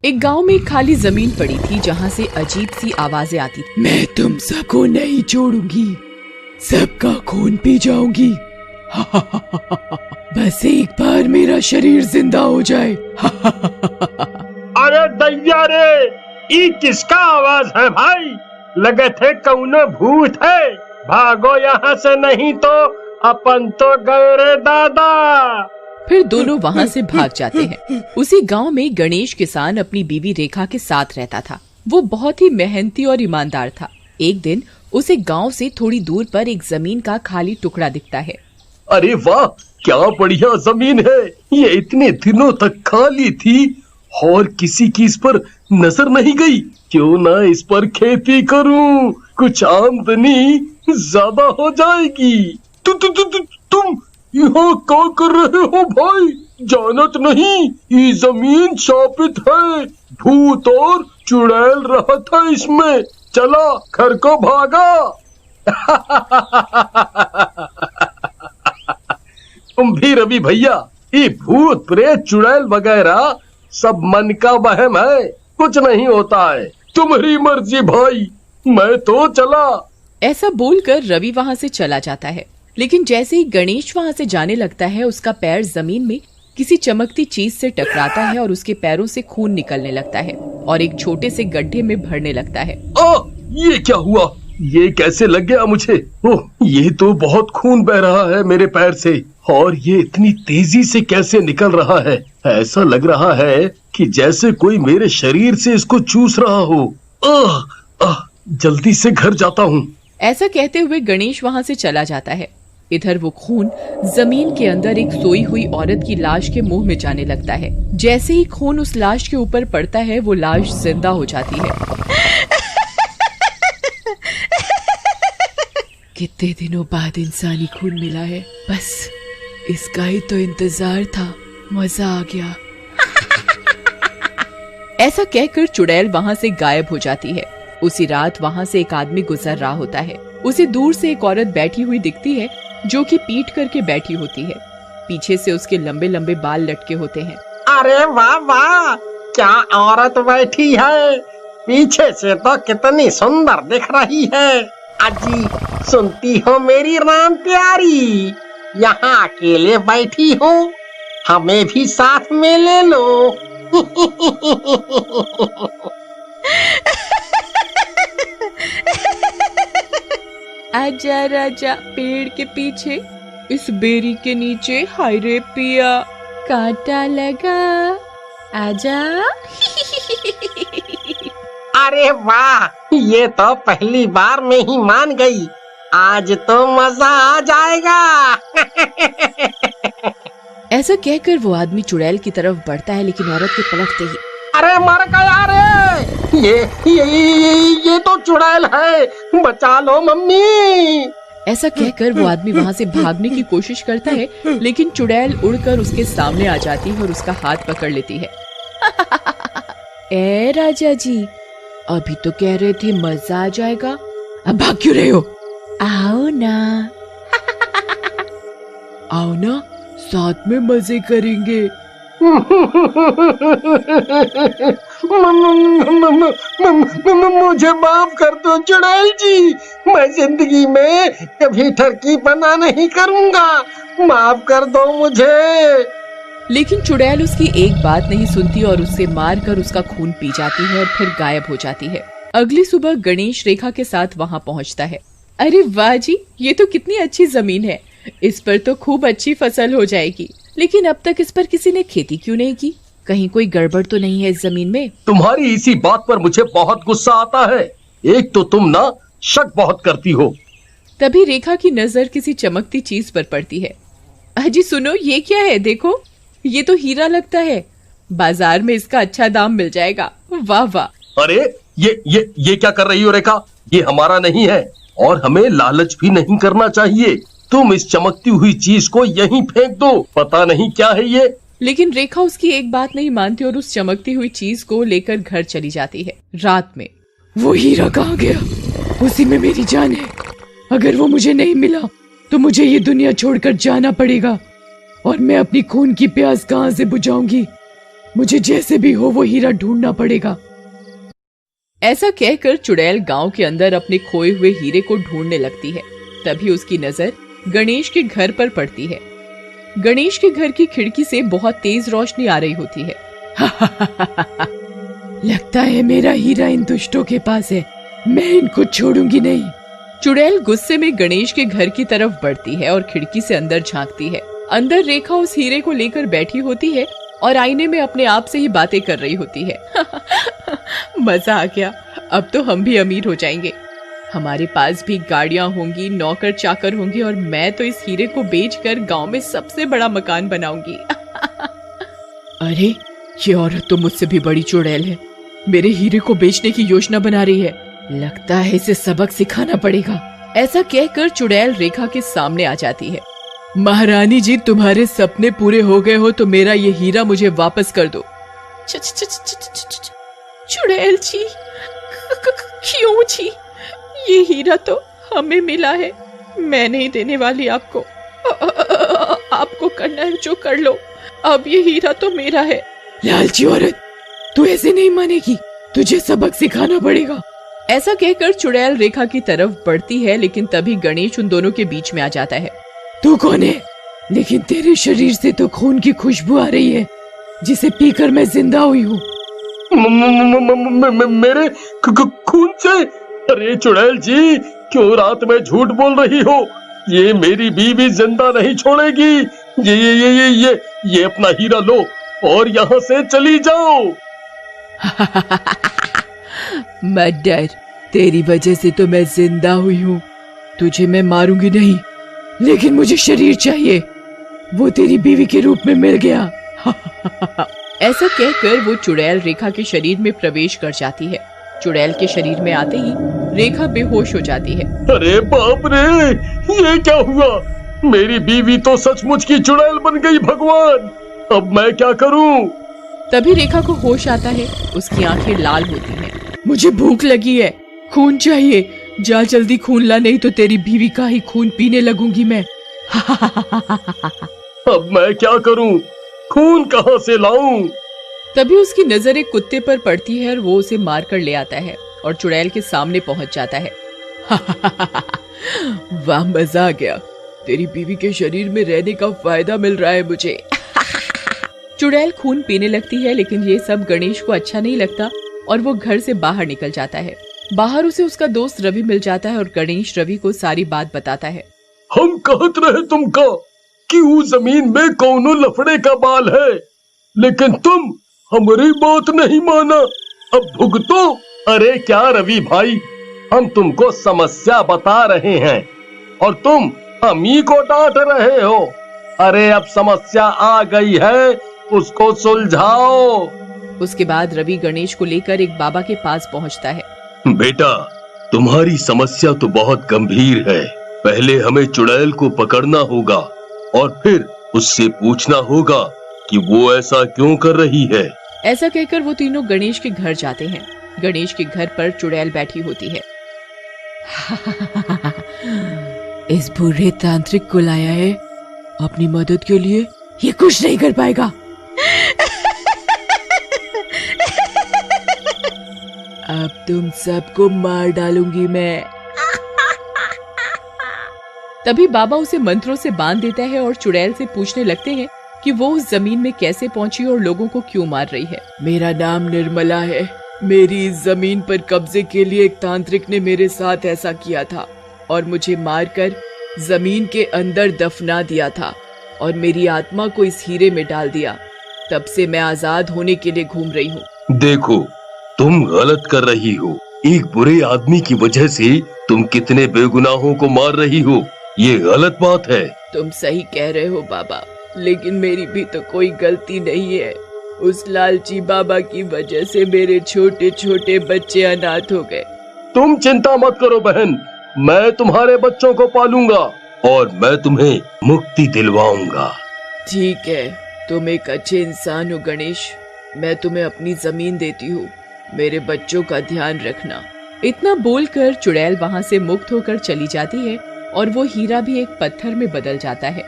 एक गांव में एक खाली जमीन पड़ी थी जहां से अजीब सी आवाजें आती थी। मैं तुम सबको नहीं छोड़ूंगी, सबका खून पी जाऊंगी। बस एक बार मेरा शरीर जिंदा हो जाए। अरे दैया रे, ई किसका आवाज है भाई? लगे थे कौनो भूत है। भागो यहाँ से, नहीं तो अपन तो गए रे दादा। फिर दोनों वहाँ से भाग जाते हैं। उसी गांव में गणेश किसान अपनी बीवी रेखा के साथ रहता था। वो बहुत ही मेहनती और ईमानदार था। एक दिन उसे गांव से थोड़ी दूर पर एक जमीन का खाली टुकड़ा दिखता है। अरे वाह, क्या बढ़िया जमीन है। ये इतने दिनों तक खाली थी और किसी की इस पर नजर नहीं गई। क्यों ना इस पर खेती करूं, कुछ आमदनी ज्यादा हो जाएगी। तुम यहाँ क्या कर रहे हो भाई? जानत नहीं, ये जमीन शापित है। भूत और चुड़ैल रहा था इसमें। चला घर को भागा। तुम भी रवि भैया, ये भूत प्रेत चुड़ैल वगैरह सब मन का वहम है, कुछ नहीं होता है। तुम्हारी मर्जी भाई, मैं तो चला। ऐसा बोलकर रवि वहाँ से चला जाता है। लेकिन जैसे ही गणेश वहाँ से जाने लगता है, उसका पैर जमीन में किसी चमकती चीज से टकराता है और उसके पैरों से खून निकलने लगता है और एक छोटे से गड्ढे में भरने लगता है। ये क्या हुआ? ये कैसे लग गया मुझे? ओह, ये तो बहुत खून बह रहा है मेरे पैर से, और ये इतनी तेजी से कैसे निकल रहा है? ऐसा लग रहा है कि जैसे कोई मेरे शरीर से इसको चूस रहा हो। जल्दी से घर जाता हूँ। ऐसा कहते हुए गणेश वहाँ से चला जाता है। इधर वो खून जमीन के अंदर एक सोई हुई औरत की लाश के मुंह में जाने लगता है। जैसे ही खून उस लाश के ऊपर पड़ता है, वो लाश जिंदा हो जाती है। कितने दिनों बाद इंसानी खून मिला है, बस इसका ही तो इंतजार था। मजा आ गया। ऐसा कहकर चुड़ैल वहाँ से गायब हो जाती है। उसी रात वहाँ से एक आदमी गुजर रहा होता है। उसे दूर से एक औरत बैठी हुई दिखती है, जो कि पीठ करके बैठी होती है। पीछे से उसके लंबे लंबे बाल लटके होते हैं। अरे वाह वाह, क्या औरत बैठी है। पीछे से तो कितनी सुंदर दिख रही है। अजी, सुनती हो मेरी राम प्यारी, यहाँ अकेले बैठी हो, हमें भी साथ में ले लो। आजा राजा पेड़ के पीछे, इस बेरी के नीचे, हाय रे पिया कांटा लगा, आजा। अरे वाह, ये तो पहली बार में ही मान गई। आज तो मजा आ जाएगा। ऐसा कहकर वो आदमी चुड़ैल की तरफ बढ़ता है, लेकिन औरत के पलटते ही, अरे मर गया रे। ये तो चुड़ैल है, बचा लो मम्मी। ऐसा कहकर वो आदमी वहाँ से भागने की कोशिश करता है, लेकिन चुड़ैल उड़कर उसके सामने आ जाती है और उसका हाथ पकड़ लेती है। ए राजा जी, अभी तो कह रहे थे मजा आ जाएगा, अब भाग क्यों रहे हो? आओ ना। आओ ना, साथ में मजे करेंगे। मुझे माफ कर दो चुड़ैल जी, मैं जिंदगी में कभी ठरकी पना नहीं करूंगा। माफ कर दो मुझे। लेकिन चुड़ैल उसकी एक बात नहीं सुनती और उससे मारकर उसका खून पी जाती है और फिर गायब हो जाती है। अगली सुबह गणेश रेखा के साथ वहाँ पहुँचता है। अरे वाह जी, ये तो कितनी अच्छी जमीन है, इस पर तो खूब अच्छी फसल हो जाएगी। लेकिन अब तक इस पर किसी ने खेती क्यों नहीं की? कहीं कोई गड़बड़ तो नहीं है इस जमीन में? तुम्हारी इसी बात पर मुझे बहुत गुस्सा आता है। एक तो तुम ना शक बहुत करती हो। तभी रेखा की नजर किसी चमकती चीज पर पड़ती है। अजी सुनो, ये क्या है? देखो, ये तो हीरा लगता है। बाजार में इसका अच्छा दाम मिल जाएगा। वाह वाह। अरे ये क्या कर रही हो रेखा? ये हमारा नहीं है और हमें लालच भी नहीं करना चाहिए। तुम इस चमकती हुई चीज को यहीं फेंक दो, पता नहीं क्या है ये। लेकिन रेखा उसकी एक बात नहीं मानती और उस चमकती हुई चीज को लेकर घर चली जाती है। रात में वो हीरा कहाँ गया? उसी में मेरी जान है। अगर वो मुझे नहीं मिला तो मुझे ये दुनिया छोड़कर जाना पड़ेगा और मैं अपनी खून की प्यास कहाँ से बुझाऊंगी? मुझे जैसे भी हो वो हीरा ढूंढना पड़ेगा। ऐसा कहकर चुड़ैल गांव के अंदर अपने खोए हुए हीरे को ढूंढने लगती है। तभी उसकी नजर गणेश के घर पर पड़ती है। गणेश के घर की खिड़की से बहुत तेज रोशनी आ रही होती है। लगता है मेरा हीरा इन दुष्टों के पास है, मैं इनको छोड़ूंगी नहीं। चुड़ैल गुस्से में गणेश के घर की तरफ बढ़ती है और खिड़की से अंदर झांकती है। अंदर रेखा उस हीरे को लेकर बैठी होती है और आईने में अपने आप से ही बातें कर रही होती है। मजा आ गया, अब तो हम भी अमीर हो जाएंगे। हमारे पास भी गाड़ियां होंगी, नौकर चाकर होंगे और मैं तो इस हीरे को बेचकर गांव में सबसे बड़ा मकान बनाऊंगी। अरे ये औरत तो मुझसे भी बड़ी चुड़ैल है, मेरे हीरे को बेचने की योजना बना रही है। लगता है इसे सबक सिखाना पड़ेगा। ऐसा कहकर चुड़ैल रेखा के सामने आ जाती है। महारानी जी, तुम्हारे सपने पूरे हो गए हो तो मेरा ये हीरा मुझे वापस कर दो। चुड़ैल जी, क्यों जी? ये हीरा तो हमें मिला है, मैं नहीं देने वाली आपको। आपको करना है जो कर लो, अब ये हीरा तो मेरा है। लालची औरत, तू ऐसे नहीं मानेगी, तुझे सबक सिखाना पड़ेगा। ऐसा कहकर चुड़ैल रेखा की तरफ बढ़ती है, लेकिन तभी गणेश उन दोनों के बीच में आ जाता है। तू कौन है? लेकिन तेरे शरीर से तो खून की खुशबू आ रही है, जिसे पीकर मैं जिंदा हुई हूँ। मेरे खून से? अरे चुड़ैल जी, क्यों रात में झूठ बोल रही हो? ये मेरी बीवी जिंदा नहीं छोड़ेगी। ये अपना हीरा लो और यहाँ से चली जाओ। मत डर, तेरी वजह से तो मैं जिंदा हुई हूँ। तुझे मैं मारूंगी नहीं, लेकिन मुझे शरीर चाहिए, वो तेरी बीवी के रूप में मिल गया। ऐसा कहकर वो चुड़ैल रेखा के शरीर में प्रवेश कर जाती है। चुड़ैल के शरीर में आते ही रेखा बेहोश हो जाती है। अरे बाप रे, ये क्या हुआ? मेरी बीवी तो सचमुच की चुड़ैल बन गई। भगवान, अब मैं क्या करूं? तभी रेखा को होश आता है, उसकी आंखें लाल होती हैं। मुझे भूख लगी है, खून चाहिए, जा जल्दी खून ला, नहीं तो तेरी बीवी का ही खून पीने लगूंगी मैं। अब मैं क्या करूं? खून कहां से लाऊं? तभी उसकी नजर एक कुत्ते पर पड़ती है और वो उसे मार कर ले आता है और चुड़ैल के सामने पहुंच जाता है। वाह, मजा आ गया, तेरी बीवी के शरीर में रहने का फायदा मिल रहा है मुझे। चुड़ैल खून पीने लगती है, लेकिन ये सब गणेश को अच्छा नहीं लगता और वो घर से बाहर निकल जाता है। बाहर उसे उसका दोस्त रवि मिल जाता है और गणेश रवि को सारी बात बताता है। हम कहत रहे तुमका कि उस जमीन में कौनो लफड़े का बाल है, लेकिन तुम हमारी बात नहीं माना। अब भुगतो। अरे क्या रवि भाई, हम तुमको समस्या बता रहे हैं और तुम हम ही को डांट रहे हो। अरे अब समस्या आ गई है, उसको सुलझाओ। उसके बाद रवि गणेश को लेकर एक बाबा के पास पहुंचता है। बेटा, तुम्हारी समस्या तो बहुत गंभीर है। पहले हमें चुड़ैल को पकड़ना होगा और फिर उससे पूछना होगा कि वो ऐसा क्यों कर रही है। ऐसा कहकर वो तीनों गणेश के घर जाते हैं। गणेश के घर पर चुड़ैल बैठी होती है। इस बुरे तांत्रिक को लाया है अपनी मदद के लिए, ये कुछ नहीं कर पाएगा। अब तुम सबको मार डालूंगी मैं। तभी बाबा उसे मंत्रों से बांध देता है और चुड़ैल से पूछने लगते हैं कि वो उस जमीन में कैसे पहुंची और लोगों को क्यों मार रही है। मेरा नाम निर्मला है, मेरी इस जमीन पर कब्जे के लिए एक तांत्रिक ने मेरे साथ ऐसा किया था और मुझे मारकर जमीन के अंदर दफना दिया था और मेरी आत्मा को इस हीरे में डाल दिया। तब से मैं आजाद होने के लिए घूम रही हूँ। देखो, तुम गलत कर रही हो। एक बुरे आदमी की वजह से तुम कितने बेगुनाहों को मार रही हो, ये गलत बात है। तुम सही कह रहे हो बाबा, लेकिन मेरी भी तो कोई गलती नहीं है। उस लालची बाबा की वजह से मेरे छोटे छोटे बच्चे अनाथ हो गए। तुम चिंता मत करो बहन, मैं तुम्हारे बच्चों को पालूंगा और मैं तुम्हें मुक्ति दिलवाऊंगा। ठीक है, तुम एक अच्छे इंसान हो गणेश, मैं तुम्हें अपनी जमीन देती हूँ, मेरे बच्चों का ध्यान रखना। इतना बोलकर चुड़ैल वहाँ से मुक्त होकर चली जाती है और वो हीरा भी एक पत्थर में बदल जाता है।